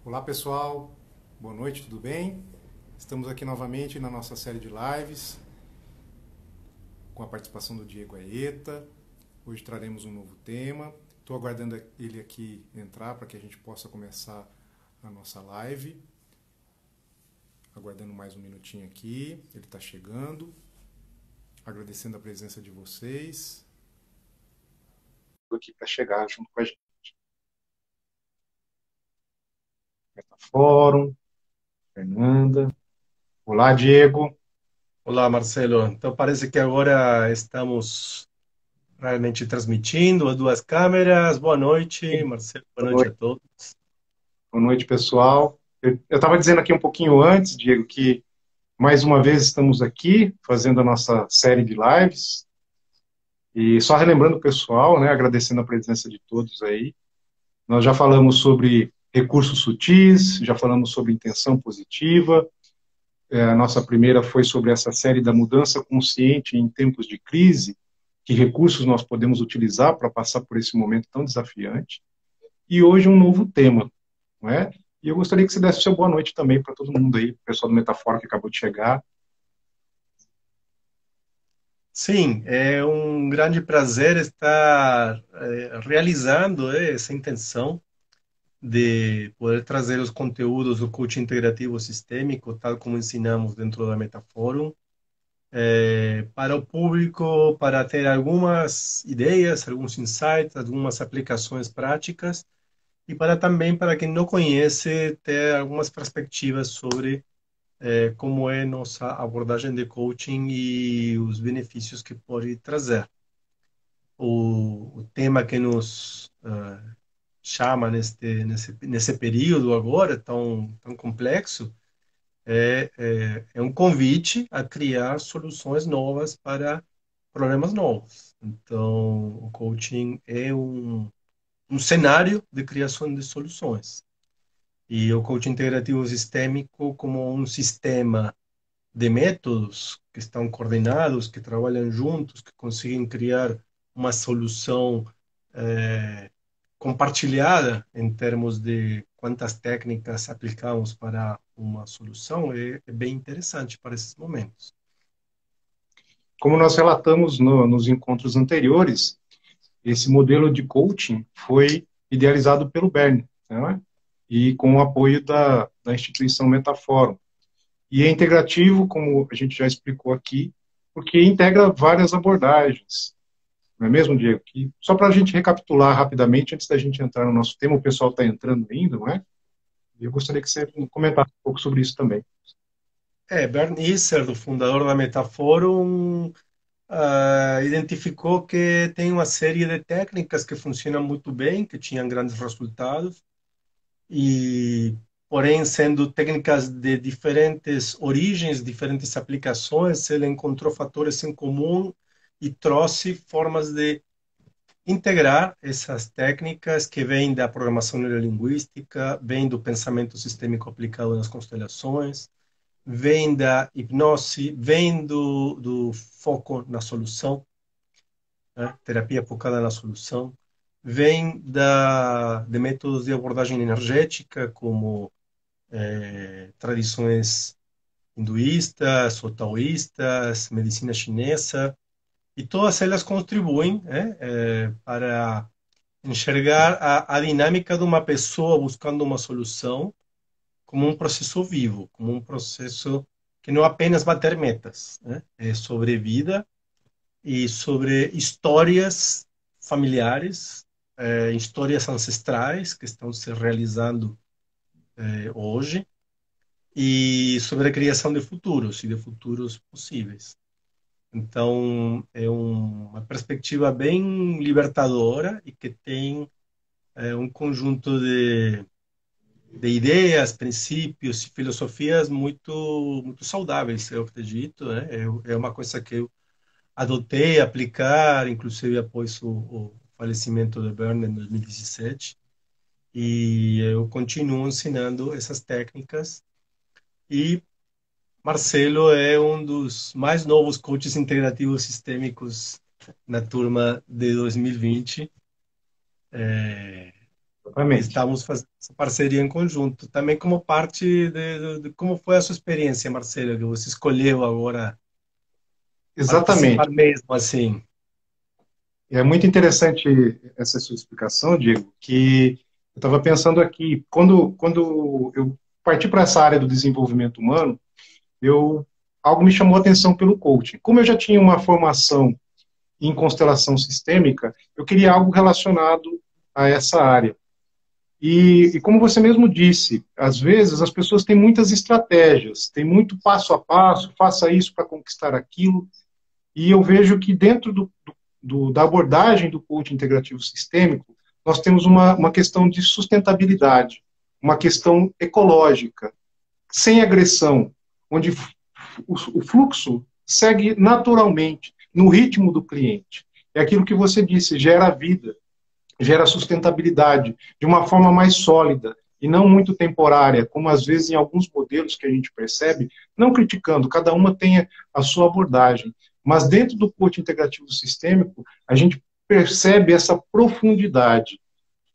Olá pessoal, boa noite, tudo bem? Estamos aqui novamente na nossa série de lives com a participação do Diego Aeta. Hoje traremos um novo tema. Estou aguardando ele aqui entrar para que a gente possa começar a nossa live. Aguardando mais um minutinho aqui, ele está chegando. Agradecendo a presença de vocês. Estou aqui para chegar junto com a gente. Fórum, Fernanda. Olá, Diego. Olá, Marcelo. Então parece que agora estamos realmente transmitindo as duas câmeras. Boa noite, Marcelo. Boa Boa noite a noite. todos. Boa noite, pessoal. Eu estava dizendo aqui um pouquinho antes, Diego, que mais uma vez estamos aqui fazendo a nossa série de lives e só relembrando o pessoal, né, agradecendo a presença de todos aí. Nós já falamos sobre recursos sutis, já falamos sobre intenção positiva. A nossa primeira foi sobre essa série da mudança consciente em tempos de crise, que recursos nós podemos utilizar para passar por esse momento tão desafiante. E hoje um novo tema, não é? E eu gostaria que você desse o seu boa noite também para todo mundo aí, o pessoal do Metafora que acabou de chegar. Sim, é um grande prazer estar realizando essa intenção de poder trazer os conteúdos do coaching integrativo sistêmico, tal como ensinamos dentro da Metaforum, para o público, para ter algumas ideias, alguns insights, algumas aplicações práticas e para também para quem não conhece ter algumas perspectivas sobre como é nossa abordagem de coaching e os benefícios que pode trazer. O tema que nos chama nesse período agora tão complexo é um convite a criar soluções novas para problemas novos. Então, o coaching é um cenário de criação de soluções. E o coaching integrativo sistêmico como um sistema de métodos que estão coordenados, que trabalham juntos, que conseguem criar uma solução eh, compartilhada em termos de quantas técnicas aplicamos para uma solução, é bem interessante para esses momentos. Como nós relatamos nos encontros anteriores, esse modelo de coaching foi idealizado pelo Bernie, né? E com o apoio da instituição Metaforum. E é integrativo, como a gente já explicou aqui, porque integra várias abordagens, não é mesmo, Diego? Que, só para a gente recapitular rapidamente, antes da gente entrar no nosso tema, o pessoal está entrando ainda, não é? E eu gostaria que você comentasse um pouco sobre isso também. Bernd Isser, o fundador da Metaforum, identificou que tem uma série de técnicas que funcionam muito bem, que tinham grandes resultados, e porém sendo técnicas de diferentes origens, diferentes aplicações, ele encontrou fatores em comum e trouxe formas de integrar essas técnicas que vêm da programação neurolinguística, vêm do pensamento sistêmico aplicado nas constelações, vêm da hipnose, vêm do foco na solução, né? Terapia focada na solução, vem de métodos de abordagem energética, como tradições hinduístas ou taoístas, medicina chinesa, e todas elas contribuem, para enxergar a dinâmica de uma pessoa buscando uma solução como um processo vivo, como um processo que não apenas bater metas, né? É sobre vida e sobre histórias familiares, histórias ancestrais que estão se realizando hoje e sobre a criação de futuros e de futuros possíveis. Então, é uma perspectiva bem libertadora e que tem um conjunto de ideias, princípios e filosofias muito saudáveis, eu acredito, né? É uma coisa que eu adotei aplicar, inclusive após o falecimento de Bernard em 2017, e eu continuo ensinando essas técnicas. E Marcelo é um dos mais novos coaches integrativos sistêmicos na turma de 2020. Exatamente. Estamos fazendo essa parceria em conjunto. Também como parte de como foi a sua experiência, Marcelo, que você escolheu agora Exatamente. participar mesmo assim. É muito interessante essa sua explicação, Diego, que eu estava pensando aqui, quando eu parti para essa área do desenvolvimento humano, eu algo me chamou a atenção pelo coaching. Como eu já tinha uma formação em constelação sistêmica, eu queria algo relacionado a essa área. E como você mesmo disse, às vezes as pessoas têm muitas estratégias, tem muito passo a passo, faça isso para conquistar aquilo, e eu vejo que dentro da abordagem do coaching integrativo sistêmico, nós temos uma questão de sustentabilidade, uma questão ecológica, sem agressão, onde o fluxo segue naturalmente, no ritmo do cliente. É aquilo que você disse, gera vida, gera sustentabilidade, de uma forma mais sólida e não muito temporária, como às vezes em alguns modelos que a gente percebe, não criticando, cada uma tem a sua abordagem, mas dentro do coaching integrativo sistêmico, a gente percebe essa profundidade,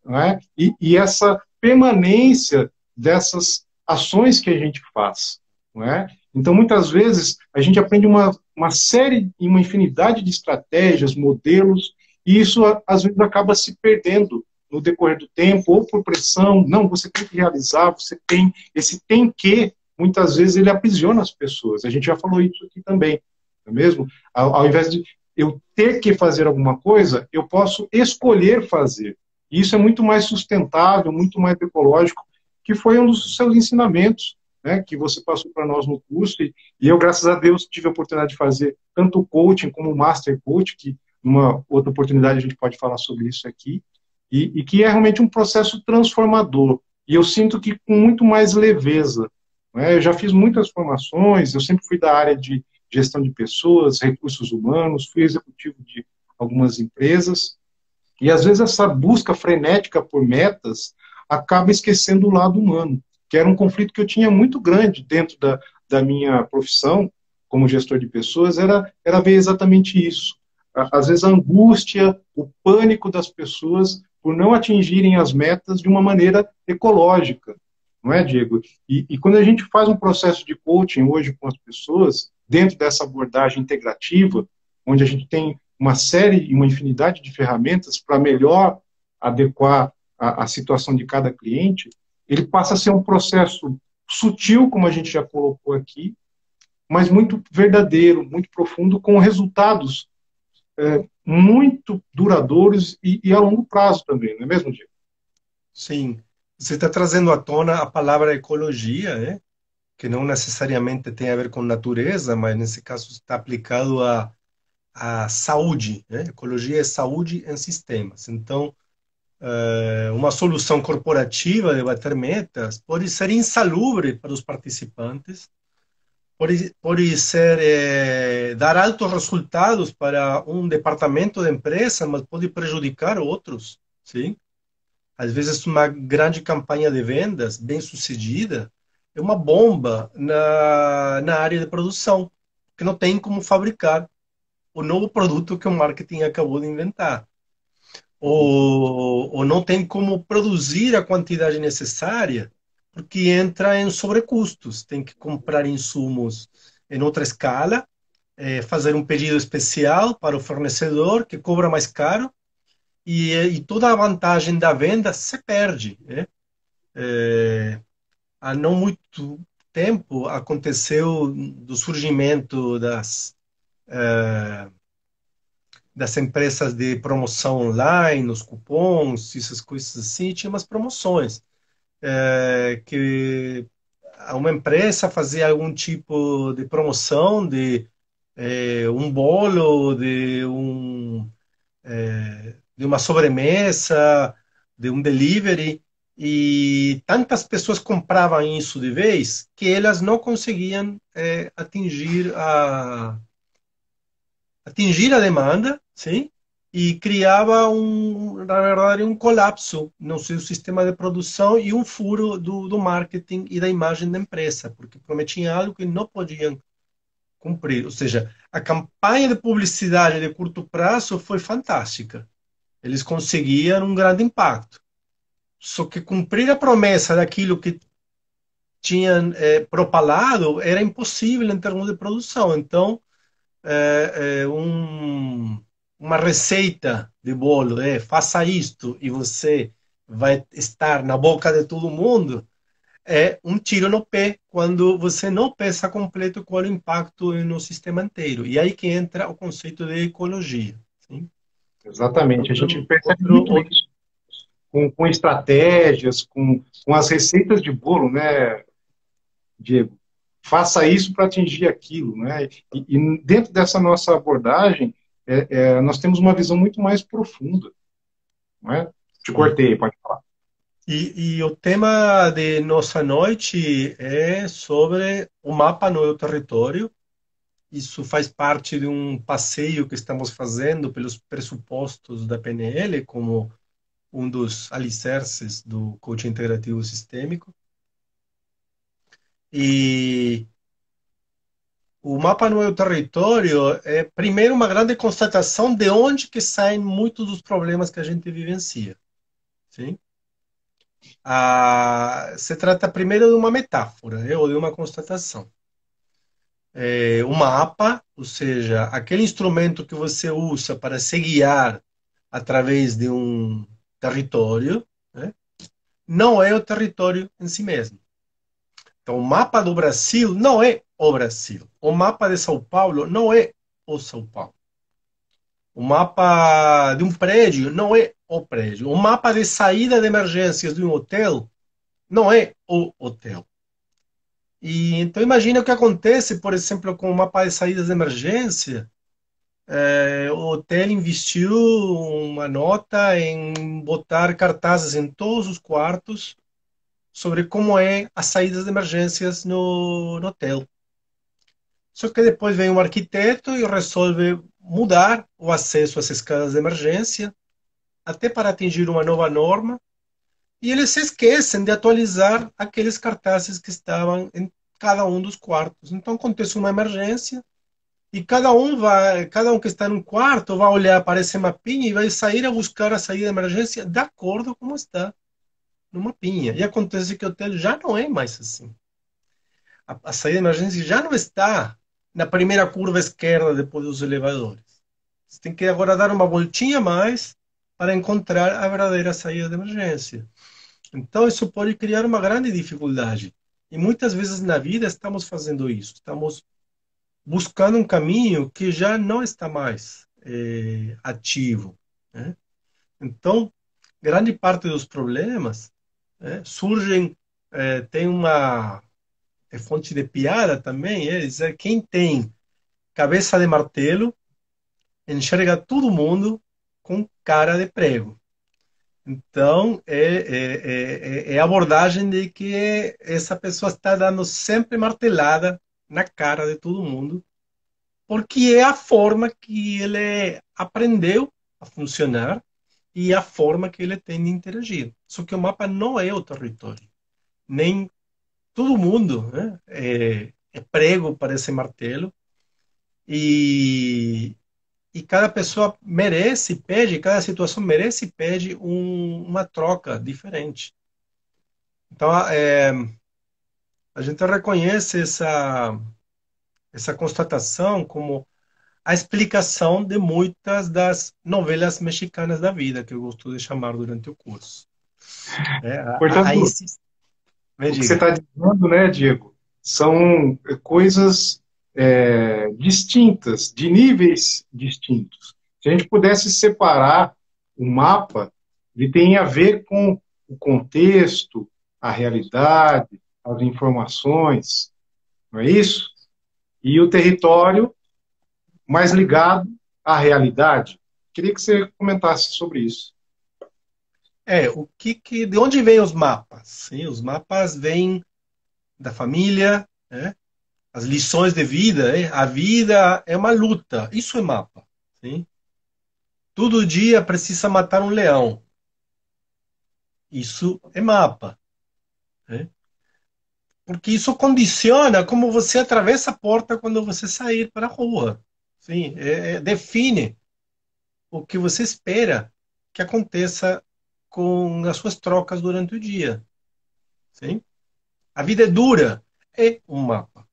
não é? E essa permanência dessas ações que a gente faz, não é? Então, muitas vezes, a gente aprende uma série e uma infinidade de estratégias, modelos, e isso, às vezes, acaba se perdendo no decorrer do tempo, ou por pressão. Não, você tem que realizar, você tem. Esse tem que, muitas vezes, ele aprisiona as pessoas. A gente já falou isso aqui também, não é mesmo? Ao invés de eu ter que fazer alguma coisa, eu posso escolher fazer. E isso é muito mais sustentável, muito mais ecológico, que foi um dos seus ensinamentos, né, que você passou para nós no curso, e eu, graças a Deus, tive a oportunidade de fazer tanto o coaching como o master coach, que numa outra oportunidade a gente pode falar sobre isso aqui, e que é realmente um processo transformador. E eu sinto que com muito mais leveza. Né? Eu já fiz muitas formações, eu sempre fui da área de gestão de pessoas, recursos humanos, fui executivo de algumas empresas, e às vezes essa busca frenética por metas acaba esquecendo o lado humano, que era um conflito que eu tinha muito grande dentro da minha profissão como gestor de pessoas, era ver exatamente isso. Às vezes a angústia, o pânico das pessoas por não atingirem as metas de uma maneira ecológica, não é, Diego? E quando a gente faz um processo de coaching hoje com as pessoas, dentro dessa abordagem integrativa, onde a gente tem uma série e uma infinidade de ferramentas para melhor adequar a situação de cada cliente, ele passa a ser um processo sutil, como a gente já colocou aqui, mas muito verdadeiro, muito profundo, com resultados muito duradouros e a longo prazo também, não é mesmo, Diego? Sim. Você está trazendo à tona a palavra ecologia, né? Que não necessariamente tem a ver com natureza, mas nesse caso está aplicado à saúde, né? Ecologia é saúde em sistemas. Então, uma solução corporativa de bater metas pode ser insalubre para os participantes, pode ser dar altos resultados para um departamento da empresa, mas pode prejudicar outros, sim? Às vezes uma grande campanha de vendas bem sucedida é uma bomba na área de produção, que não tem como fabricar o novo produto que o marketing acabou de inventar. Ou não tem como produzir a quantidade necessária, porque entra em sobrecustos. Tem que comprar insumos em outra escala, fazer um pedido especial para o fornecedor, que cobra mais caro, e toda a vantagem da venda se perde, né? Há não muito tempo aconteceu do surgimento das empresas de promoção online, os cupons, essas coisas assim, tinha umas promoções que uma empresa fazia algum tipo de promoção de um bolo, de uma sobremesa, de um delivery, e tantas pessoas compravam isso de vez que elas não conseguiam atingir a demanda, sim? E criava na verdade, um colapso no seu sistema de produção e um furo do marketing e da imagem da empresa, porque prometiam algo que não podiam cumprir. Ou seja, a campanha de publicidade de curto prazo foi fantástica. Eles conseguiam um grande impacto. Só que cumprir a promessa daquilo que tinham propalado era impossível em termos de produção. Então, uma receita de bolo faça isto e você vai estar na boca de todo mundo, é um tiro no pé quando você não pensa completo qual é o impacto no sistema inteiro. E aí que entra o conceito de ecologia. Sim? Exatamente. A gente percebe muito Outro, isso com estratégias, com as receitas de bolo, né, Diego? Faça isso para atingir aquilo, né? E dentro dessa nossa abordagem, nós temos uma visão muito mais profunda, não é? Te cortei, pode falar. e o tema de nossa noite é sobre o mapa no território. Isso faz parte de um passeio que estamos fazendo pelos pressupostos da PNL, como um dos alicerces do coaching integrativo sistêmico. E o mapa no meu território é, primeiro, uma grande constatação de onde que saem muitos dos problemas que a gente vivencia. Sim? Se trata primeiro de uma metáfora, ou de uma constatação. O mapa, ou seja, aquele instrumento que você usa para se guiar através de um território, né, não é o território em si mesmo. Então, o mapa do Brasil não é o Brasil. O mapa de São Paulo não é o São Paulo. O mapa de um prédio não é o prédio. O mapa de saída de emergências de um hotel não é o hotel. E então imagina o que acontece, por exemplo, com o mapa de saídas de emergência. O hotel investiu uma nota em botar cartazes em todos os quartos sobre como é as saídas de emergências no hotel. Só que depois vem um arquiteto e resolve mudar o acesso às escadas de emergência, até para atingir uma nova norma, e eles se esquecem de atualizar aqueles cartazes que estavam em cada um dos quartos. Então acontece uma emergência e cada um que está num quarto vai olhar para esse mapinha e vai sair a buscar a saída de emergência de acordo com como está no mapinha. E acontece que o hotel já não é mais assim. A saída de emergência já não está na primeira curva esquerda depois dos elevadores. Você tem que agora dar uma voltinha a mais para encontrar a verdadeira saída de emergência. Então, isso pode criar uma grande dificuldade. E muitas vezes na vida estamos fazendo isso. Estamos buscando um caminho que já não está mais ativo. Né? Então, grande parte dos problemas surgem, tem uma fonte de piada também, é dizer, quem tem cabeça de martelo enxerga todo mundo com cara de prego. Então, é a abordagem de que essa pessoa está dando sempre martelada na cara de todo mundo, porque é a forma que ele aprendeu a funcionar e a forma que ele tem de interagir. Só que o mapa não é o território. Nem todo mundo, né, é prego para esse martelo. E, e cada pessoa merece, pede, cada situação merece e pede uma troca diferente. Então, a gente reconhece essa constatação como a explicação de muitas das novelas mexicanas da vida, que eu gosto de chamar durante o curso. Portanto, Me o que você diga. está dizendo, né, Diego, são coisas distintas, de níveis distintos. Se a gente pudesse separar o mapa, ele tem a ver com o contexto, a realidade, as informações, não é isso? E o território mais ligado à realidade. Queria que você comentasse sobre isso. De onde vêm os mapas? Sim, os mapas vêm da família, né? As lições de vida, né? A vida é uma luta, isso é mapa. Sim? Todo dia precisa matar um leão, isso é mapa. Né? Porque isso condiciona como você atravessa a porta quando você sair para a rua. Sim? Define o que você espera que aconteça com as suas trocas durante o dia. Sim? A vida é dura, é um mapa.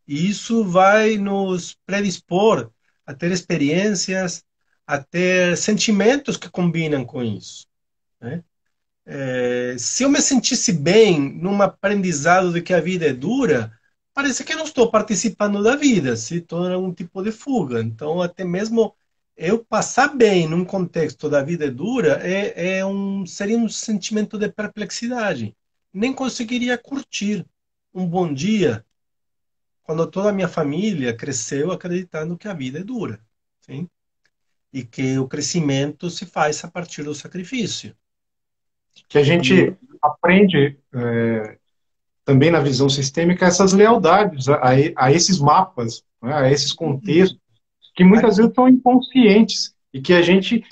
E isso vai nos predispor a ter experiências, a ter sentimentos que combinam com isso. Né? Se eu me sentisse bem num aprendizado de que a vida é dura, parece que eu não estou participando da vida, se torna um tipo de fuga. Então, até mesmo eu passar bem num contexto da vida é dura seria um sentimento de perplexidade. Nem conseguiria curtir um bom dia quando toda a minha família cresceu acreditando que a vida é dura, sim? E que o crescimento se faz a partir do sacrifício. Que a E gente aprende também na visão sistêmica essas lealdades a esses mapas, né, a esses contextos, que muitas vezes são inconscientes e que a gente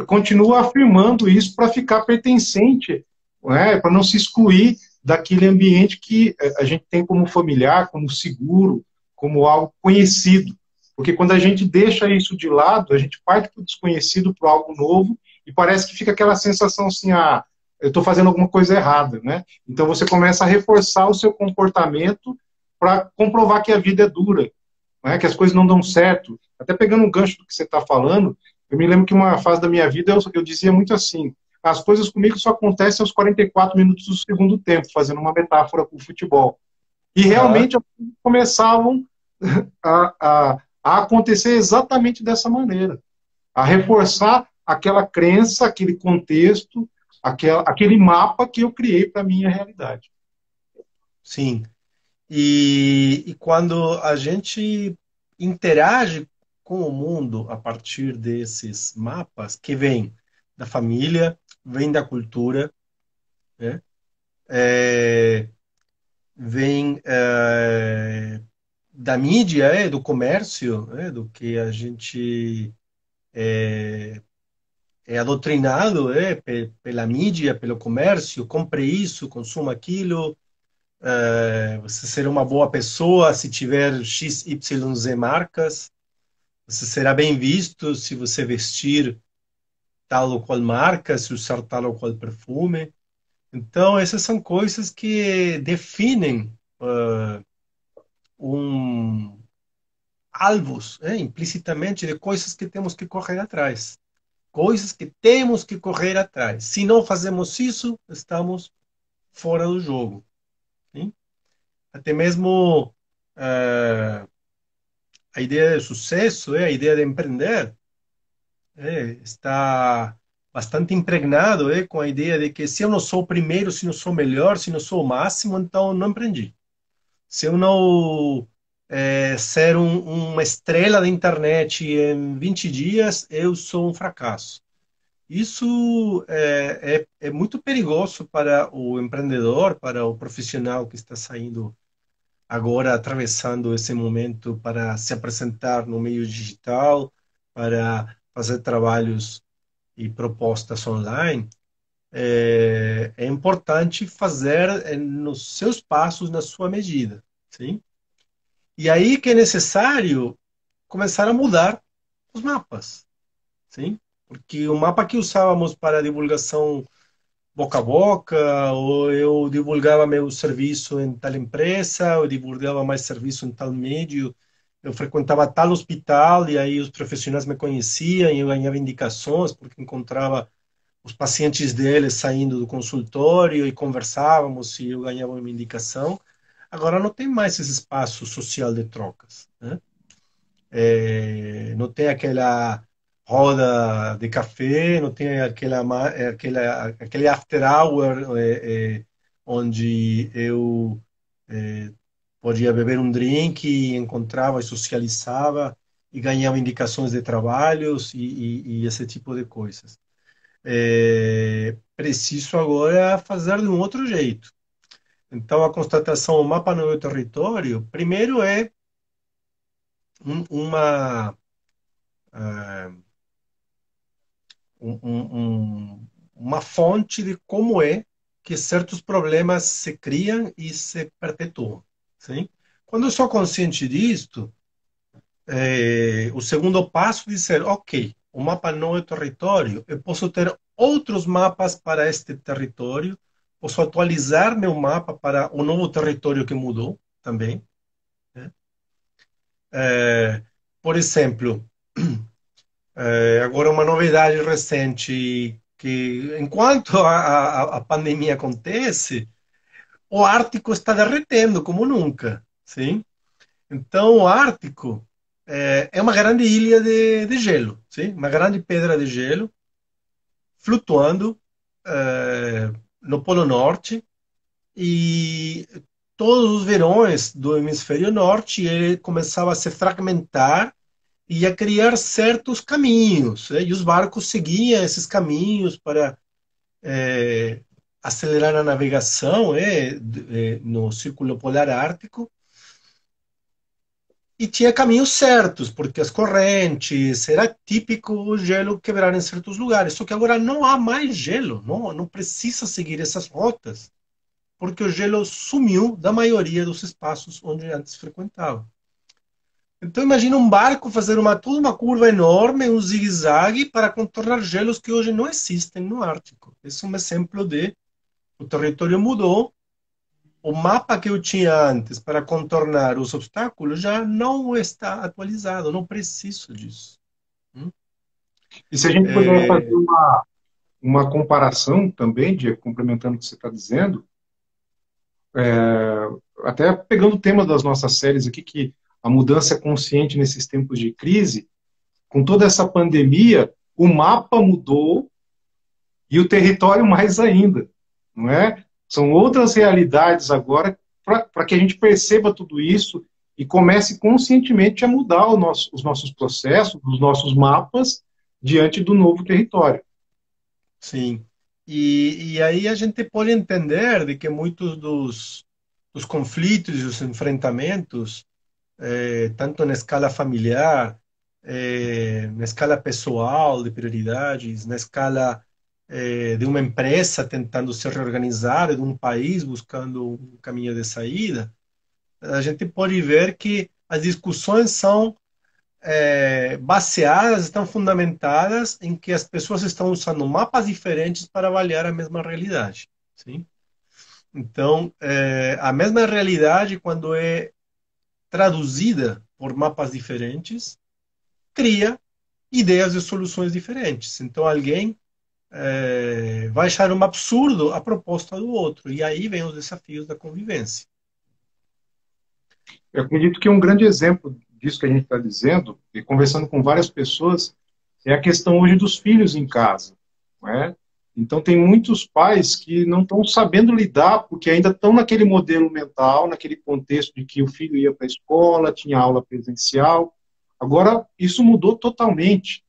continua afirmando isso para ficar pertencente, né, para não se excluir daquele ambiente que a gente tem como familiar, como seguro, como algo conhecido. Porque quando a gente deixa isso de lado, a gente parte para o desconhecido, para algo novo, e parece que fica aquela sensação assim, eu estou fazendo alguma coisa errada, né? Então você começa a reforçar o seu comportamento para comprovar que a vida é dura, né? Que as coisas não dão certo. Até pegando um gancho do que você está falando, eu me lembro que uma fase da minha vida eu dizia muito assim: as coisas comigo só acontecem aos 44 minutos do segundo tempo, fazendo uma metáfora com o futebol. E aham, realmente começavam a acontecer exatamente dessa maneira, a reforçar aquela crença, aquele contexto, aquele mapa que eu criei para a minha realidade. sim. E quando a gente interage com o mundo a partir desses mapas que vêm da família, vêm da cultura, né? É, vem da mídia, do comércio, do que a gente é adotrinado pela mídia, pelo comércio, compre isso, consuma aquilo, você será uma boa pessoa se tiver X, Y, Z marcas, você será bem visto se você vestir tal ou qual marca, se usar tal ou qual perfume. Então, essas são coisas que definem um alvos, implicitamente, de coisas que temos que correr atrás. Coisas que temos que correr atrás. Se não fazemos isso, estamos fora do jogo. Sim? Até mesmo a ideia de sucesso, a ideia de empreender, está bastante impregnado com a ideia de que se eu não sou o primeiro, se não sou o melhor, se não sou o máximo, então não empreendi. Se eu não ser uma estrela da internet em 20 dias, eu sou um fracasso. Isso é muito perigoso para o empreendedor, para o profissional que está saindo agora, atravessando esse momento para se apresentar no meio digital, para fazer trabalhos e propostas online. É importante fazer nos seus passos, na sua medida, sim? E aí que é necessário começar a mudar os mapas, sim? Porque o mapa que usávamos para divulgação boca a boca, ou eu divulgava meu serviço em tal empresa, eu divulgava mais serviço em tal médio, eu frequentava tal hospital e aí os profissionais me conheciam e eu ganhava indicações porque encontrava os pacientes deles saindo do consultório e conversávamos e eu ganhava uma indicação. Agora não tem mais esse espaço social de trocas, né? Não tem aquela roda de café, não tem aquele after hour onde eu podia beber um drink, e encontrava e socializava e ganhava indicações de trabalhos e esse tipo de coisas. Preciso agora fazer de um outro jeito. Então, a constatação, o mapa no meu território, primeiro é uma uma fonte de como é que certos problemas se criam e se perpetuam. Sim? Quando eu sou consciente disto, o segundo passo é dizer, ok, o mapa não é território, eu posso ter outros mapas para este território, posso atualizar meu mapa para o novo território que mudou também, né? É, por exemplo, agora uma novidade recente que, enquanto a pandemia acontece, o Ártico está derretendo como nunca, sim? Então, o Ártico é uma grande ilha de gelo, sim? Uma grande pedra de gelo flutuando no Polo Norte e todos os verões do hemisfério norte ele começava a se fragmentar e a criar certos caminhos, né? E os barcos seguiam esses caminhos para acelerar a navegação no Círculo Polar Ártico. E tinha caminhos certos, porque as correntes, era típico o gelo quebrar em certos lugares. Só que agora não há mais gelo, não precisa seguir essas rotas, porque o gelo sumiu da maioria dos espaços onde antes frequentava. Então imagina um barco fazer toda uma curva enorme, um zigue-zague, para contornar gelos que hoje não existem no Ártico. Esse é um exemplo de o território mudou, o mapa que eu tinha antes para contornar os obstáculos já não está atualizado, não preciso disso. Hum? E se a gente puder fazer É, uma comparação também, Diego, complementando o que você está dizendo, até pegando o tema das nossas séries aqui, que a mudança é consciente nesses tempos de crise, com toda essa pandemia, o mapa mudou e o território mais ainda, não é? São outras realidades agora para que a gente perceba tudo isso e comece conscientemente a mudar os nossos processos, os nossos mapas diante do novo território. sim. E aí a gente pode entender de que muitos dos conflitos e os enfrentamentos, tanto na escala familiar, na escala pessoal de prioridades, na escala de uma empresa tentando se reorganizar, de um país buscando um caminho de saída, a gente pode ver que as discussões são baseadas, estão fundamentadas em que as pessoas estão usando mapas diferentes para avaliar a mesma realidade. Sim? Então, a mesma realidade, quando é traduzida por mapas diferentes, cria ideias de soluções diferentes. Então, alguém vai achar um absurdo a proposta do outro. E aí vem os desafios da convivência. Eu acredito que um grande exemplo disso que a gente está dizendo, e conversando com várias pessoas, é a questão hoje dos filhos em casa, não é? Então, tem muitos pais que não estão sabendo lidar, porque ainda estão naquele modelo mental, naquele contexto de que o filho ia para a escola, tinha aula presencial. Agora, isso mudou totalmente,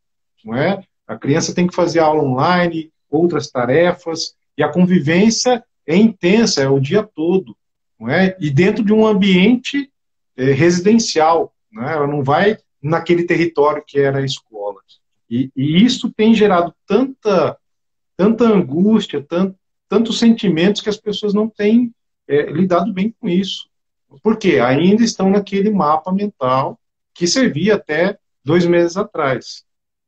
não é? A criança tem que fazer aula online, outras tarefas, e a convivência é intensa, é o dia todo, não é? E dentro de um ambiente residencial, né? Ela não vai naquele território que era a escola. E isso tem gerado tanta angústia, tantos sentimentos que as pessoas não têm lidado bem com isso. Por quê? Ainda estão naquele mapa mental que servia até 2 meses atrás.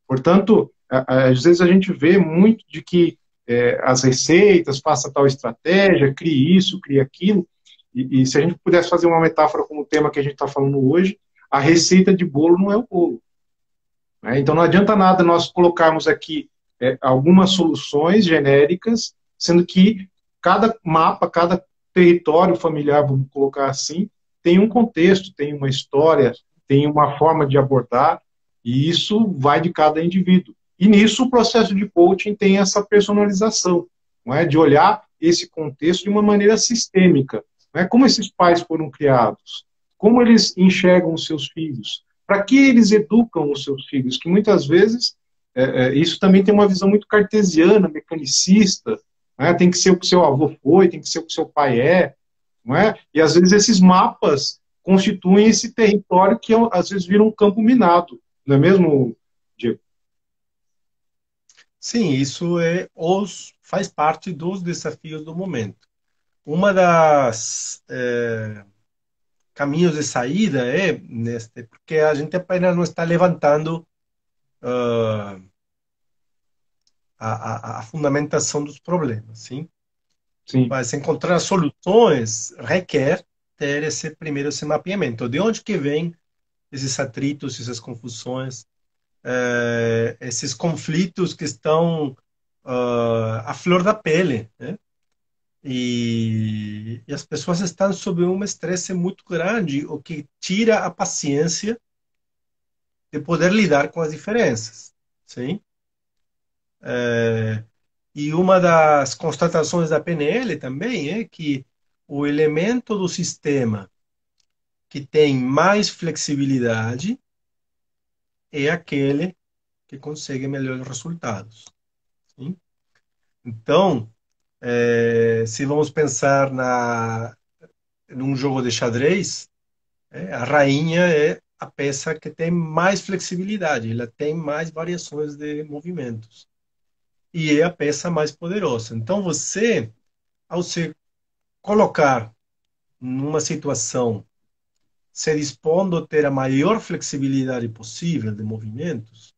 Portanto, às vezes a gente vê muito de que as receitas, faça tal estratégia, crie isso, crie aquilo, e se a gente pudesse fazer uma metáfora com o tema que a gente está falando hoje, a receita de bolo não é o bolo. Né? Então não adianta nada nós colocarmos aqui algumas soluções genéricas, sendo que cada mapa, cada território familiar, vamos colocar assim, tem um contexto, tem uma história, tem uma forma de abordar, e isso vai de cada indivíduo. E nisso o processo de coaching tem essa personalização, não é? De olhar esse contexto de uma maneira sistêmica. Não é? Como esses pais foram criados, como eles enxergam os seus filhos, para que eles educam os seus filhos, que muitas vezes isso também tem uma visão muito cartesiana, mecanicista, né? Tem que ser o que seu avô foi, tem que ser o que seu pai é, não é? E às vezes esses mapas constituem esse território que às vezes vira um campo minado, não é mesmo, Diego? Sim, isso faz parte dos desafios do momento. Uma das caminhos de saída porque a gente apenas não está levantando uh, a fundamentação dos problemas, sim? Sim. Mas encontrar soluções requer ter esse mapeamento. De onde que vem esses atritos, essas confusões, esses conflitos que estão à flor da pele, né? E as pessoas estão sob um estresse muito grande, o que tira a paciência de poder lidar com as diferenças, sim? E uma das constatações da PNL também é que o elemento do sistema que tem mais flexibilidade é aquele que consegue melhores resultados, sim? Então, se vamos pensar num jogo de xadrez, a rainha é a peça que tem mais flexibilidade, ela tem mais variações de movimentos. E é a peça mais poderosa. Então, você, ao se colocar numa situação se dispondo a ter a maior flexibilidade possível de movimentos,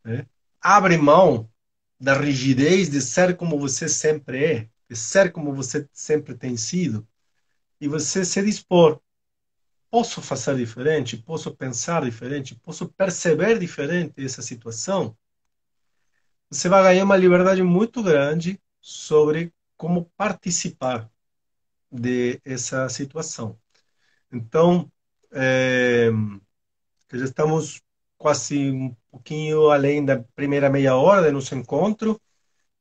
né, abre mão da rigidez de ser como você sempre é, de ser como você sempre tem sido, e você se dispor. Posso fazer diferente? Posso pensar diferente? Posso perceber diferente essa situação? Você vai ganhar uma liberdade muito grande sobre como participar dessa situação. Então, já estamos quase um pouquinho além da primeira meia hora do nosso encontro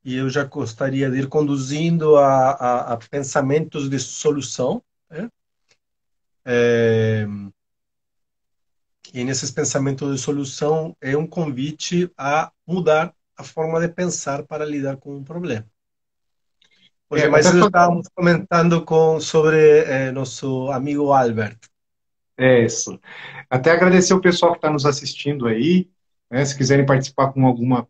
e eu já gostaria de ir conduzindo a pensamentos de solução, né? E nesses pensamentos de solução é um convite a mudar a forma de pensar para lidar com um problema. Hoje, mais Até cedo estávamos comentando sobre nosso amigo Albert. é isso. Até agradecer o pessoal que está nos assistindo aí, né? Se quiserem participar com alguma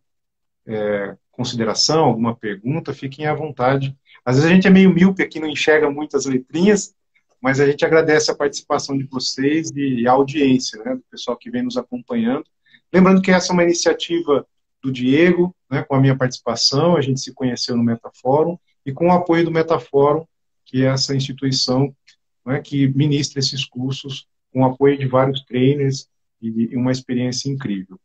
consideração, alguma pergunta, fiquem à vontade. Às vezes a gente é meio míope aqui, não enxerga muitas letrinhas, mas a gente agradece a participação de vocês e a audiência, né, do pessoal que vem nos acompanhando. Lembrando que essa é uma iniciativa do Diego, né, com a minha participação, a gente se conheceu no Metafórum, e com o apoio do Metafórum, que é essa instituição, né, que ministra esses cursos, com o apoio de vários trainers e uma experiência incrível.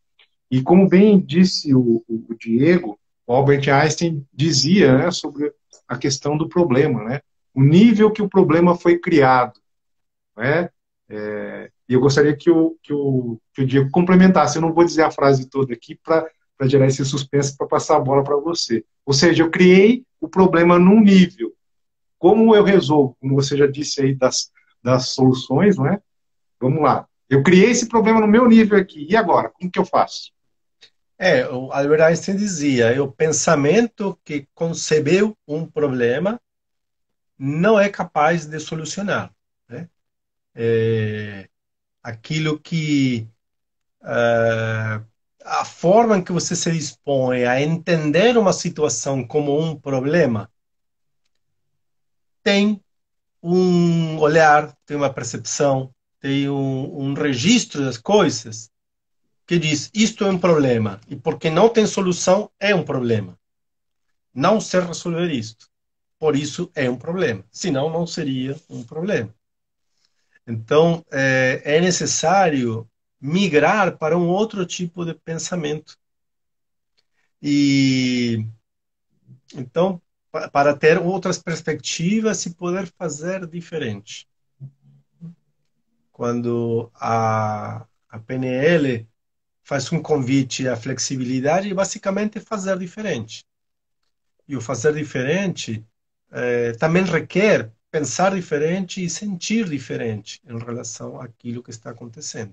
E como bem disse o Diego, o Albert Einstein dizia, né, sobre a questão do problema, né, o nível que o problema foi criado, né, e eu gostaria que o Diego complementasse. Eu não vou dizer a frase toda aqui para gerar esse suspense, para passar a bola para você. Ou seja, eu criei o problema num nível. Como eu resolvo? Como você já disse aí das soluções, não é? Vamos lá. Eu criei esse problema no meu nível aqui. E agora? Como que eu faço? O Albert Einstein dizia, o pensamento que concebeu um problema não é capaz de solucionar, né? Aquilo que a forma em que você se dispõe a entender uma situação como um problema tem um olhar, tem uma percepção, tem um registro das coisas que diz isto é um problema e porque não tem solução é um problema. Não sei resolver isto. Por isso é um problema. Senão não seria um problema. Então é necessário migrar para um outro tipo de pensamento. E então para ter outras perspectivas e poder fazer diferente. Quando a PNL faz um convite à flexibilidade, é basicamente fazer diferente. E o fazer diferente também requer pensar diferente e sentir diferente em relação àquilo que está acontecendo.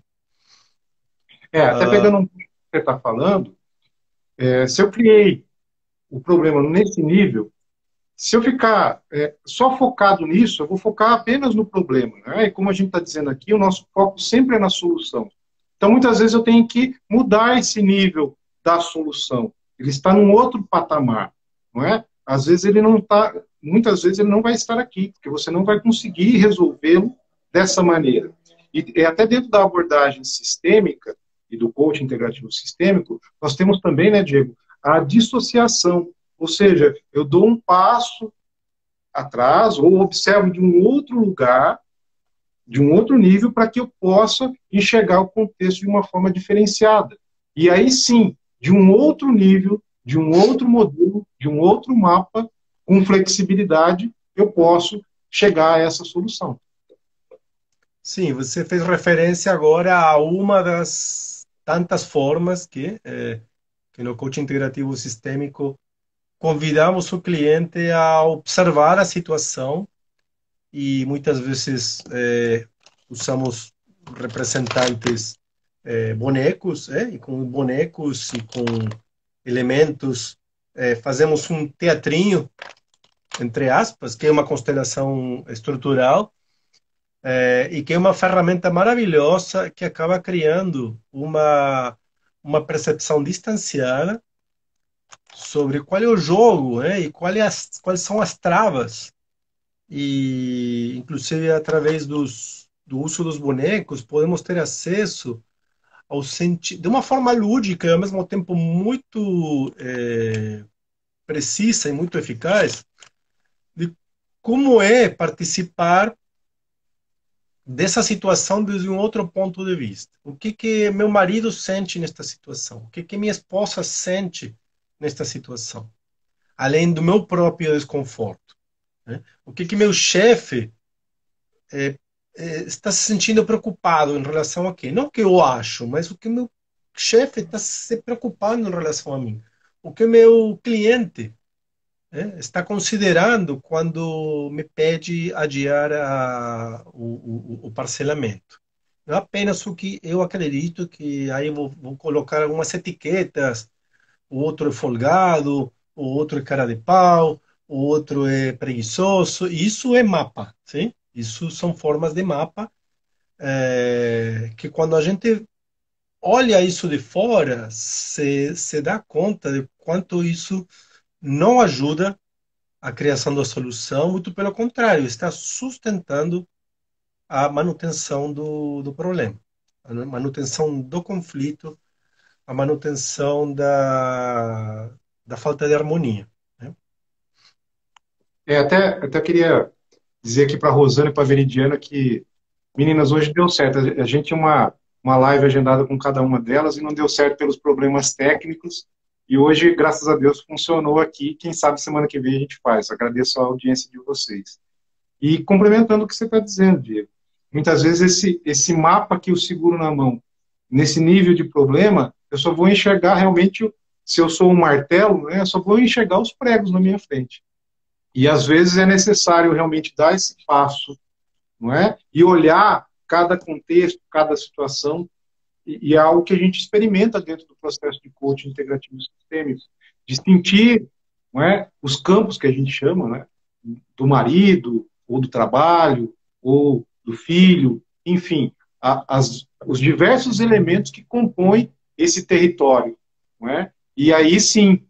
Até pegando um pouco que você está falando, se eu criei o problema nesse nível, se eu ficar só focado nisso, eu vou focar apenas no problema, né? E como a gente está dizendo aqui, o nosso foco sempre é na solução. Então, muitas vezes eu tenho que mudar esse nível da solução. Ele está num outro patamar, não é? Às vezes ele não está, muitas vezes ele não vai estar aqui, porque você não vai conseguir resolvê-lo dessa maneira. E até dentro da abordagem sistêmica e do coaching integrativo sistêmico, nós temos também, né, Diego, a dissociação, ou seja, eu dou um passo atrás ou observo de um outro lugar, de um outro nível, para que eu possa enxergar o contexto de uma forma diferenciada. E aí sim, de um outro nível, de um outro modelo, de um outro mapa, com flexibilidade, eu posso chegar a essa solução. Sim, você fez referência agora a uma das tantas formas que no coaching integrativo sistêmico convidamos o cliente a observar a situação e muitas vezes usamos representantes bonecos, e com bonecos e com elementos fazemos um teatrinho, entre aspas, que é uma constelação estrutural, e que é uma ferramenta maravilhosa que acaba criando uma percepção distanciada sobre qual é o jogo, e quais são as travas. E, inclusive, através do uso dos bonecos, podemos ter acesso ao sentido, de uma forma lúdica e, ao mesmo tempo, muito precisa e muito eficaz, de como é participar dessa situação desde um outro ponto de vista. O que meu marido sente nesta situação? O que minha esposa sente nesta situação? Além do meu próprio desconforto, né? O que meu chefe está se sentindo preocupado em relação a quê? Não o que eu acho, mas o que meu chefe está se preocupando em relação a mim. O que meu cliente está considerando quando me pede adiar o parcelamento. Não apenas o que eu acredito que aí vou colocar algumas etiquetas, o outro é folgado, o outro é cara de pau, o outro é preguiçoso. Isso é mapa, sim? Isso são formas de mapa que quando a gente olha isso de fora, se dá conta de quanto isso não ajuda a criação da solução, muito pelo contrário, está sustentando a manutenção do problema, a manutenção do conflito, a manutenção da falta de harmonia, né? Até queria dizer aqui para a Rosana e para a Veridiana que, meninas, hoje deu certo. A gente tinha uma live agendada com cada uma delas e não deu certo pelos problemas técnicos. E hoje, graças a Deus, funcionou aqui. Quem sabe semana que vem a gente faz. Agradeço a audiência de vocês. E complementando o que você está dizendo, Diego, muitas vezes esse mapa que eu seguro na mão, nesse nível de problema, eu só vou enxergar realmente, se eu sou um martelo, né, eu só vou enxergar os pregos na minha frente. E às vezes é necessário realmente dar esse passo, não é? E olhar cada contexto, cada situação, e é algo que a gente experimenta dentro do processo de coaching integrativo sistêmico, de sentir, não é, os campos que a gente chama, né, do marido, ou do trabalho, ou do filho, enfim, os diversos elementos que compõem esse território, não é? E aí sim,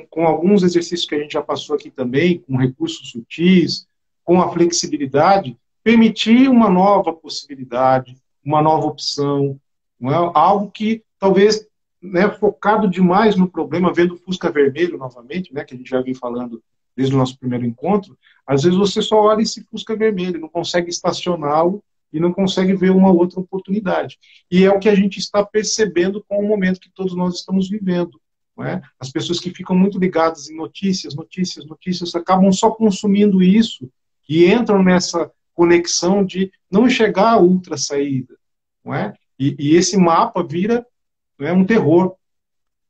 com alguns exercícios que a gente já passou aqui também, com recursos sutis, com a flexibilidade, permitir uma nova possibilidade, uma nova opção, não é? Algo que talvez, né, focado demais no problema, vendo o Fusca vermelho novamente, né, que a gente já vem falando desde o nosso primeiro encontro, às vezes você só olha esse Fusca vermelho, não consegue estacioná-lo e não consegue ver uma outra oportunidade. E é o que a gente está percebendo com o momento que todos nós estamos vivendo. Não é? As pessoas que ficam muito ligadas em notícias, notícias, notícias, acabam só consumindo isso e entram nessa conexão de não enxergar a outra saída. Não é? E esse mapa vira, não é, um terror.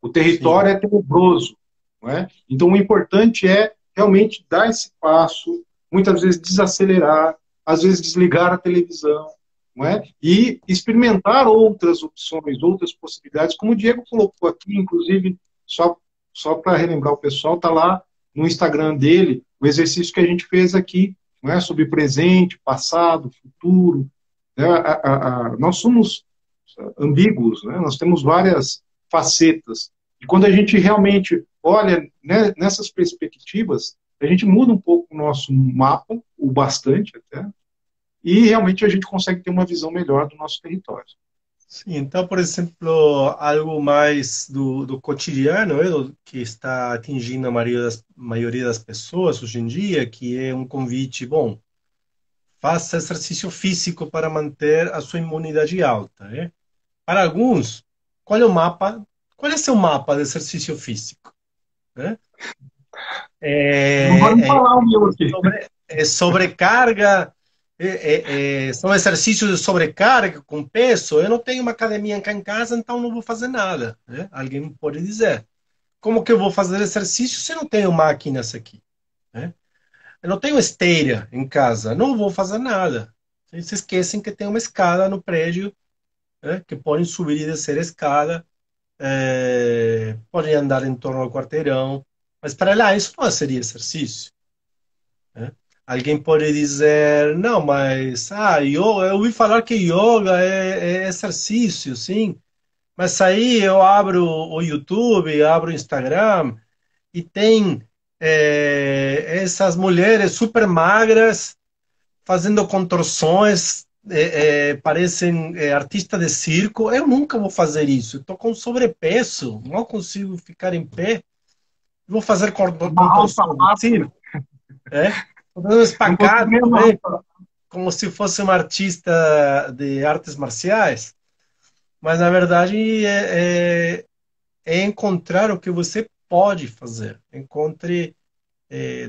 O território Sim. É tenebroso. Não é? Então, o importante é realmente dar esse passo, muitas vezes desacelerar, às vezes desligar a televisão, não é? E experimentar outras opções, outras possibilidades, como o Diego colocou aqui, inclusive, só para relembrar o pessoal, está lá no Instagram dele, o exercício que a gente fez aqui, não é? Sobre presente, passado, futuro. Né? Nós somos ambíguos, né? Nós temos várias facetas. E quando a gente realmente olha, né, nessas perspectivas, a gente muda um pouco o nosso mapa, o bastante até, e realmente a gente consegue ter uma visão melhor do nosso território. Sim, então, por exemplo, algo mais do cotidiano, que está atingindo a maioria das pessoas hoje em dia, que é um convite, bom, faça exercício físico para manter a sua imunidade alta, né? Para alguns, qual é o mapa? Qual é seu mapa de exercício físico, né? Não vou nem É falar o meu aqui. sobrecarga, são exercícios de sobrecarga com peso. Eu não tenho uma academia cá em casa, então não vou fazer nada, né? Alguém pode dizer, como que eu vou fazer exercício se eu não tenho máquinas aqui, né? Eu não tenho esteira em casa, não vou fazer nada. Vocês se esquecem que tem uma escada no prédio, né? Que podem subir e descer a escada, podem andar em torno do quarteirão, mas para lá isso não seria exercício, né? Alguém pode dizer, não, mas eu ouvi falar que yoga é exercício, sim, mas aí eu abro o YouTube, abro o Instagram e tem essas mulheres super magras fazendo contorções, parecem artistas de circo. Eu nunca vou fazer isso. Estou com sobrepeso, não consigo ficar em pé. Vou fazer Amarrar o contorções de sapato, né? circo, é? Estou dando Não consigo espacate, nem amarrar o sapato. como se fosse um artista de artes marciais. Mas na verdade é encontrar o que você pode fazer. Encontre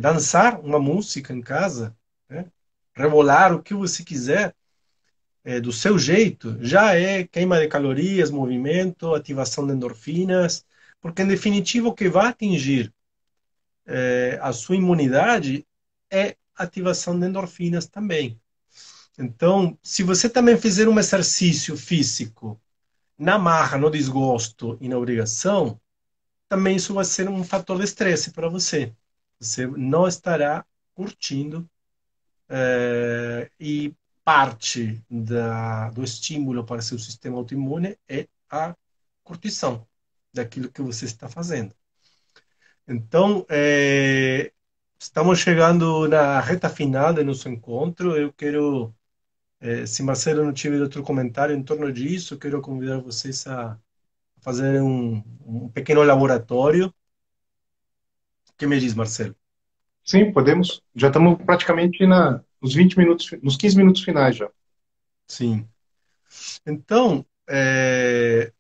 dançar uma música em casa, né? Rebolar o que você quiser, do seu jeito, já é queima de calorias, movimento, ativação de endorfinas, porque em definitivo o que vai atingir a sua imunidade é ativação de endorfinas também. Então, se você também fizer um exercício físico na marra, no desgosto e na obrigação, também isso vai ser um fator de estresse para você. Você não estará curtindo, e parte do estímulo para seu sistema autoimune é a curtição daquilo que você está fazendo. Então, estamos chegando na reta final do nosso encontro. Eu quero, se Marcelo não tiver outro comentário em torno disso, quero convidar vocês a fazer um pequeno laboratório. O que me diz, Marcelo? Sim, podemos. Já estamos praticamente nos 20 minutos, nos 15 minutos finais já. Sim. Então,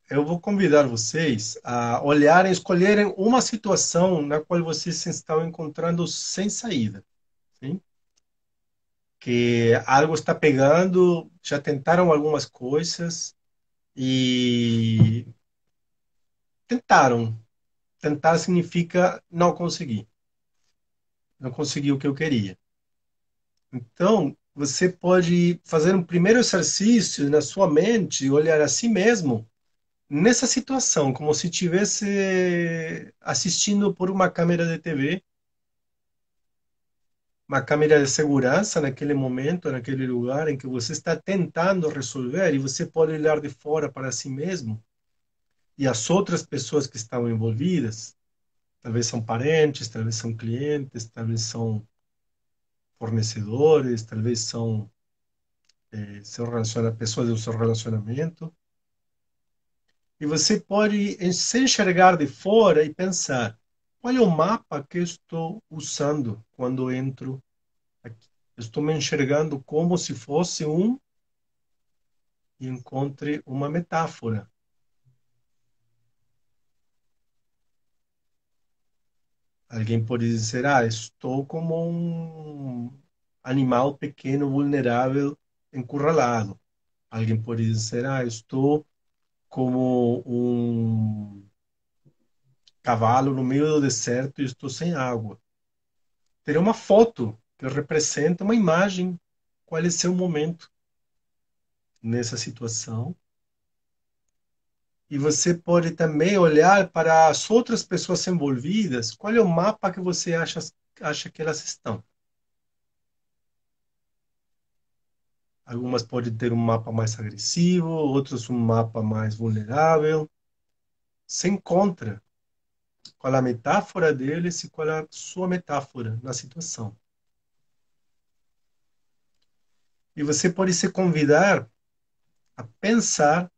eu vou convidar vocês a olharem, escolherem uma situação na qual vocês se estão encontrando sem saída, sim? Que algo está pegando, já tentaram algumas coisas e tentaram. Tentar significa não conseguir, não consegui o que eu queria. Então, você pode fazer um primeiro exercício na sua mente, olhar a si mesmo nessa situação, como se estivesse assistindo por uma câmera de TV, uma câmera de segurança naquele momento, naquele lugar em que você está tentando resolver e você pode olhar de fora para si mesmo e as outras pessoas que estão envolvidas, talvez são parentes, talvez são clientes, talvez são fornecedores, talvez são pessoas do seu relacionamento. E você pode se enxergar de fora e pensar: qual é o mapa que eu estou usando quando entro aqui? Eu estou me enxergando como se fosse e encontre uma metáfora. Alguém pode dizer: estou como um animal pequeno, vulnerável, encurralado. Alguém pode dizer: estou como um cavalo no meio do deserto e estou sem água. Teria uma foto que representa uma imagem, qual é seu momento nessa situação. E você pode também olhar para as outras pessoas envolvidas, qual é o mapa que você acha que elas estão. Algumas podem ter um mapa mais agressivo, outros um mapa mais vulnerável. Se encontra qual é a metáfora deles e qual é a sua metáfora na situação. E você pode se convidar a pensar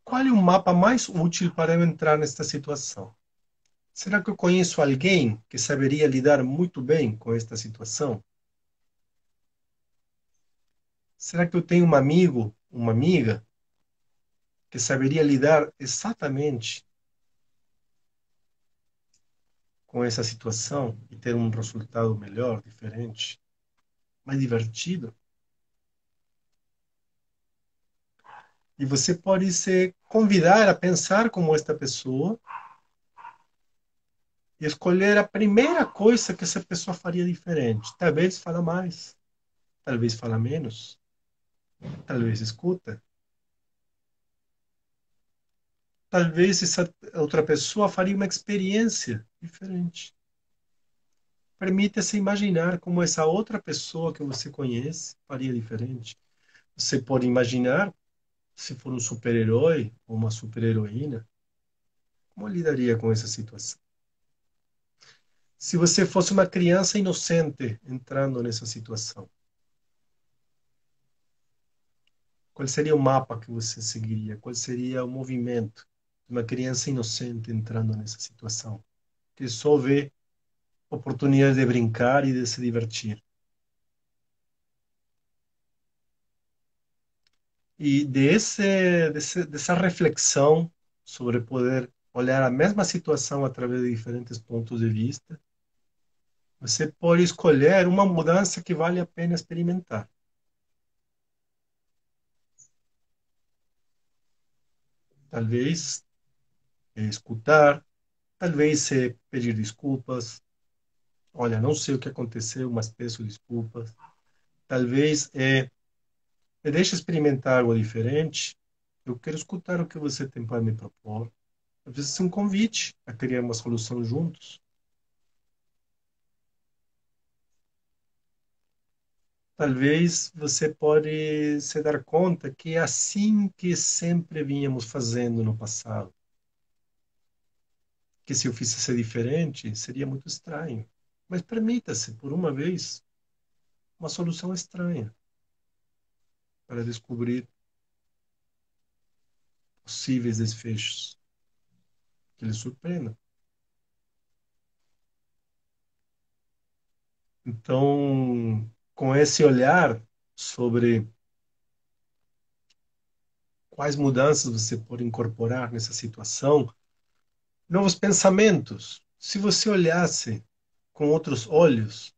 qual é o mapa mais útil para eu entrar nesta situação? Será que eu conheço alguém que saberia lidar muito bem com esta situação? Será que eu tenho um amigo, uma amiga, que saberia lidar exatamente com essa situação e ter um resultado melhor, diferente, mais divertido? E você pode se convidar a pensar como esta pessoa e escolher a primeira coisa que essa pessoa faria diferente. Talvez fala mais, talvez fala menos, talvez escuta. Talvez essa outra pessoa faria uma experiência diferente. Permita-se imaginar como essa outra pessoa que você conhece faria diferente. Você pode imaginar, se for um super-herói ou uma super-heroína, como lidaria com essa situação? Se você fosse uma criança inocente entrando nessa situação, qual seria o mapa que você seguiria? Qual seria o movimento de uma criança inocente entrando nessa situação? Que só vê oportunidade de brincar e de se divertir. E dessa reflexão sobre poder olhar a mesma situação através de diferentes pontos de vista, você pode escolher uma mudança que vale a pena experimentar. Talvez escutar, talvez pedir desculpas. Olha, não sei o que aconteceu, mas peço desculpas. Talvez me deixe experimentar algo diferente. Eu quero escutar o que você tem para me propor. Às vezes é um convite a criar uma solução juntos. Talvez você pode se dar conta que é assim que sempre vínhamos fazendo no passado. Que se eu fizesse diferente, seria muito estranho. Mas permita-se, por uma vez, uma solução estranha para descobrir possíveis desfechos que lhe surpreendam. Então, com esse olhar sobre quais mudanças você pode incorporar nessa situação, novos pensamentos. Se você olhasse com outros olhos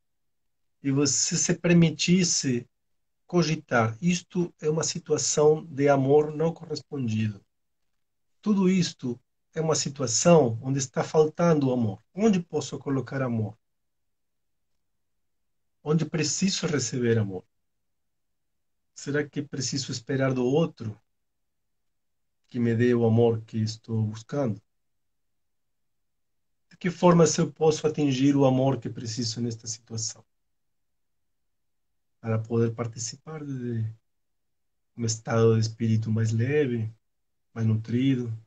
e você se permitisse cogitar, isto é uma situação de amor não correspondido. Tudo isto é uma situação onde está faltando amor. Onde posso colocar amor? Onde preciso receber amor? Será que preciso esperar do outro que me dê o amor que estou buscando? De que forma eu posso atingir o amor que preciso nesta situação? Para poder participar de um estado de espírito mais leve, mais nutrido.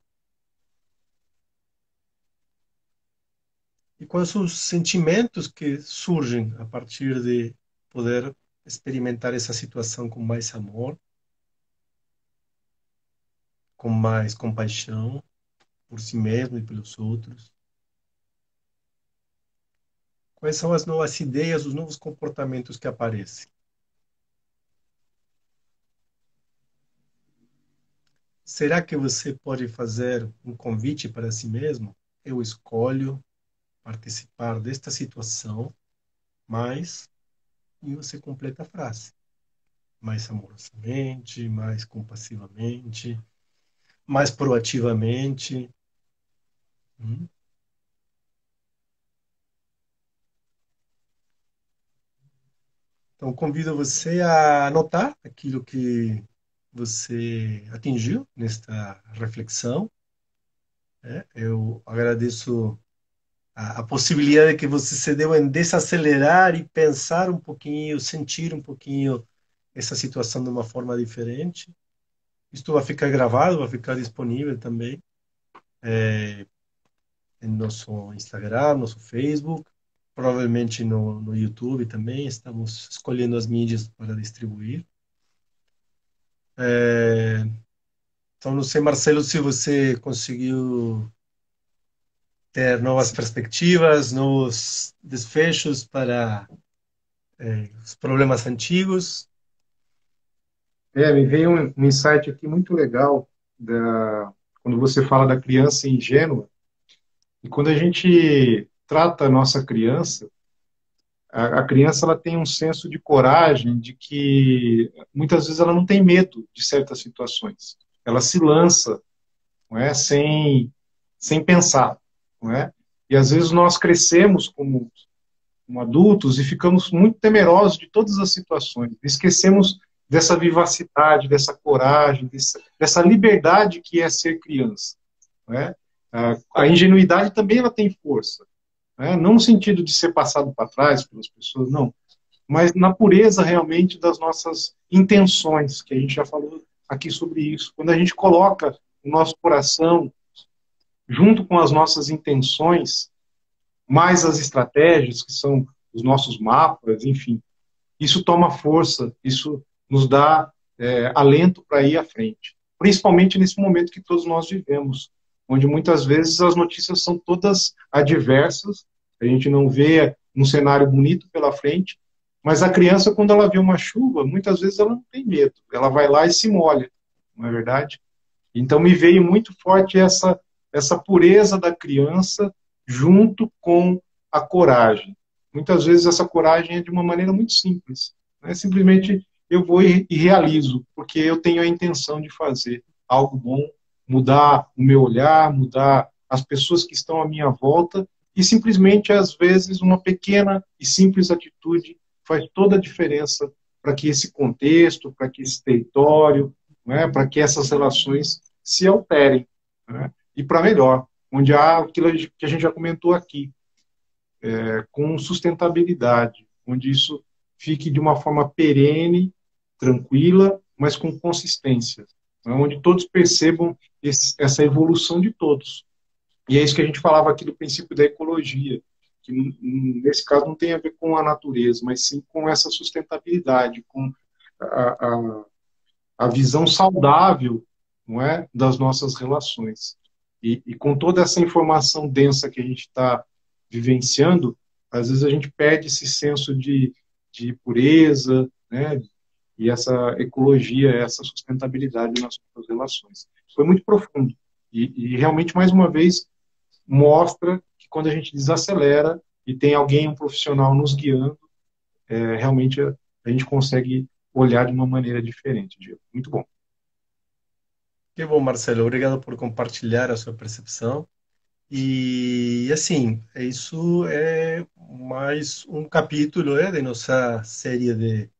E quais são os sentimentos que surgem a partir de poder experimentar essa situação com mais amor, com mais compaixão por si mesmo e pelos outros? Quais são as novas ideias, os novos comportamentos que aparecem? Será que você pode fazer um convite para si mesmo? Eu escolho participar desta situação, mas, e você completa a frase, mais amorosamente, mais compassivamente, mais proativamente. Hum? Então, convido você a anotar aquilo que você atingiu nesta reflexão. Né? Eu agradeço a possibilidade que você se deu em desacelerar e pensar um pouquinho, sentir um pouquinho essa situação de uma forma diferente. Isto vai ficar gravado, vai ficar disponível também em nosso Instagram, nosso Facebook, provavelmente no YouTube também. Estamos escolhendo as mídias para distribuir. É, Então, não sei, Marcelo, se você conseguiu ter novas perspectivas, novos desfechos para os problemas antigos. Me veio um insight aqui muito legal quando você fala da criança ingênua. E quando a gente trata a nossa criança, a criança ela tem um senso de coragem, de que muitas vezes ela não tem medo de certas situações. Ela se lança, não é, sem pensar, não é? E às vezes nós crescemos como adultos e ficamos muito temerosos de todas as situações. Esquecemos dessa vivacidade, dessa coragem, dessa liberdade que é ser criança, não é? A ingenuidade também ela tem força, né? Não no sentido de ser passado para trás pelas pessoas, não, mas na pureza realmente das nossas intenções, que a gente já falou aqui sobre isso. Quando a gente coloca o nosso coração junto com as nossas intenções, mais as estratégias, que são os nossos mapas, enfim, isso toma força, isso nos dá alento para ir à frente. Principalmente nesse momento que todos nós vivemos, onde muitas vezes as notícias são todas adversas, a gente não vê um cenário bonito pela frente, mas a criança, quando ela vê uma chuva, muitas vezes ela não tem medo, ela vai lá e se molha, não é verdade? Então me veio muito forte essa pureza da criança junto com a coragem. Muitas vezes essa coragem é de uma maneira muito simples, né? Simplesmente eu vou e realizo, porque eu tenho a intenção de fazer algo bom, mudar o meu olhar, mudar as pessoas que estão à minha volta, e simplesmente, às vezes, uma pequena e simples atitude faz toda a diferença para que esse contexto, para que esse território, né, para que essas relações se alterem, né, e para melhor, onde há aquilo que a gente já comentou aqui, com sustentabilidade, onde isso fique de uma forma perene, tranquila, mas com consistência, né, onde todos percebam essa evolução de todos. E é isso que a gente falava aqui do princípio da ecologia, que nesse caso não tem a ver com a natureza, mas sim com essa sustentabilidade, com a, a visão saudável, não é, das nossas relações. E com toda essa informação densa que a gente está vivenciando, às vezes a gente perde esse senso de pureza, né, e essa ecologia, essa sustentabilidade nas nossas relações. Foi muito profundo. E realmente, mais uma vez, mostra que quando a gente desacelera e tem alguém, um profissional nos guiando, realmente a gente consegue olhar de uma maneira diferente, Diego. Muito bom. Que bom, Marcelo. Obrigado por compartilhar a sua percepção. E assim, isso é mais um capítulo de nossa série de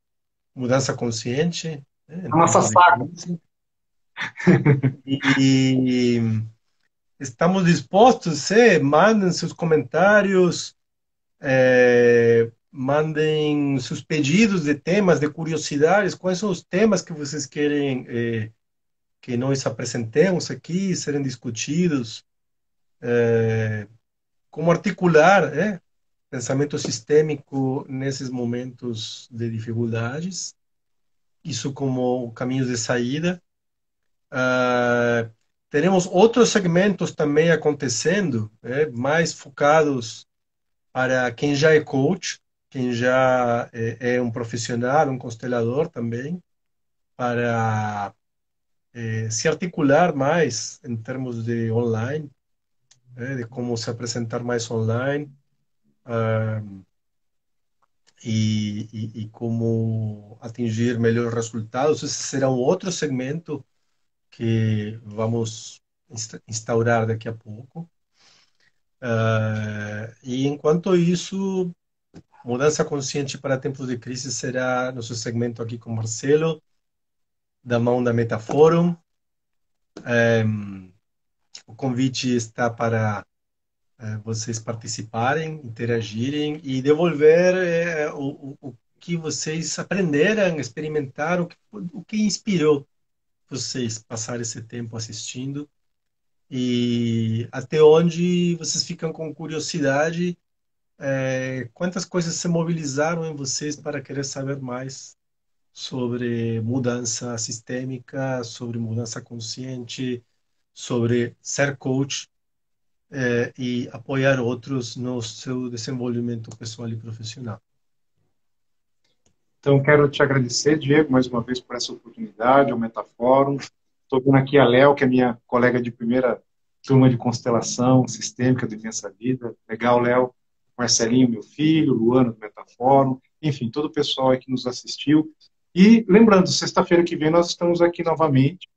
mudança consciente, em A nossa tempos de saga. crise. E estamos dispostos, mandem seus comentários, mandem seus pedidos de temas, de curiosidades, quais são os temas que vocês querem que nós apresentemos aqui, serem discutidos, como articular, pensamento sistêmico nesses momentos de dificuldades, isso como caminhos de saída. Teremos outros segmentos também acontecendo, mais focados para quem já é coach, quem já é um profissional, um constelador também, para se articular mais em termos de online, de como se apresentar mais online, ah, e como atingir melhores resultados. Esse será um outro segmento que vamos instaurar daqui a pouco. E enquanto isso, mudança consciente para tempos de crise será nosso segmento aqui com Marcelo, da mão da Metaforum. O convite está para vocês participarem, interagirem e devolver o que vocês aprenderam, experimentaram, o que inspirou vocês passar esse tempo assistindo e até onde vocês ficam com curiosidade, quantas coisas se mobilizaram em vocês para querer saber mais sobre mudança sistêmica, sobre mudança consciente, sobre ser coach e apoiar outros no seu desenvolvimento pessoal e profissional. Então, quero te agradecer, Diego, mais uma vez por essa oportunidade, ao Metafórum. Estou vendo aqui a Léo, que é minha colega de primeira turma de constelação sistêmica do Imensa Vida. Legal, Léo. Marcelinho, meu filho, Luana, do Metafórum. Enfim, todo o pessoal aí que nos assistiu. E lembrando, sexta-feira que vem nós estamos aqui novamente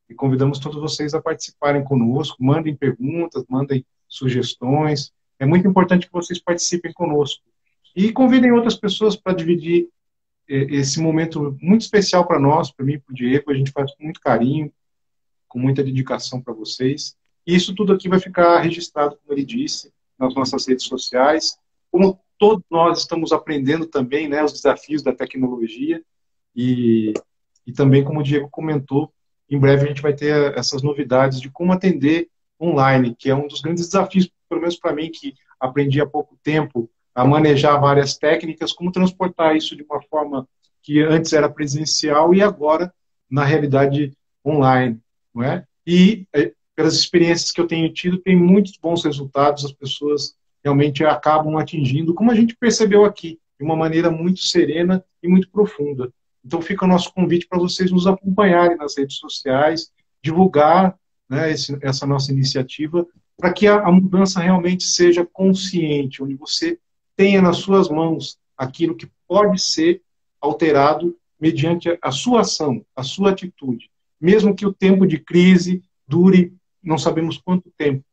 e convidamos todos vocês a participarem conosco. Mandem perguntas, mandem sugestões. É muito importante que vocês participem conosco. E convidem outras pessoas para dividir esse momento muito especial para nós, para mim e para o Diego. A gente faz com muito carinho, com muita dedicação para vocês. E isso tudo aqui vai ficar registrado, como ele disse, nas nossas redes sociais. Como todos nós estamos aprendendo também, né, os desafios da tecnologia e, e também, como o Diego comentou, em breve a gente vai ter essas novidades de como atender online, que é um dos grandes desafios, pelo menos para mim, que aprendi há pouco tempo a manejar várias técnicas, como transportar isso de uma forma que antes era presencial e agora, na realidade, online, não é? E, pelas experiências que eu tenho tido, tem muitos bons resultados, as pessoas realmente acabam atingindo, como a gente percebeu aqui, de uma maneira muito serena e muito profunda. Então fica o nosso convite para vocês nos acompanharem nas redes sociais, divulgar, né, essa nossa iniciativa, para que a mudança realmente seja consciente, onde você tenha nas suas mãos aquilo que pode ser alterado mediante a sua ação, a sua atitude. Mesmo que o tempo de crise dure, não sabemos quanto tempo,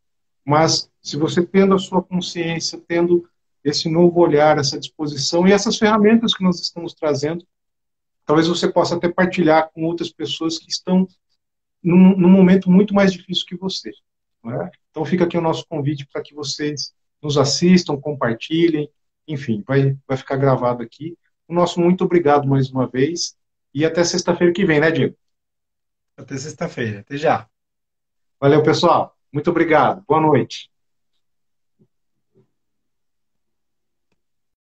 mas se você tendo a sua consciência, tendo esse novo olhar, essa disposição e essas ferramentas que nós estamos trazendo, talvez você possa até partilhar com outras pessoas que estão num momento muito mais difícil que você. Não é? Então fica aqui o nosso convite para que vocês nos assistam, compartilhem, enfim, vai ficar gravado aqui. O nosso muito obrigado mais uma vez e até sexta-feira que vem, né, Diego? Até sexta-feira. Até já. Valeu, pessoal. Muito obrigado. Boa noite.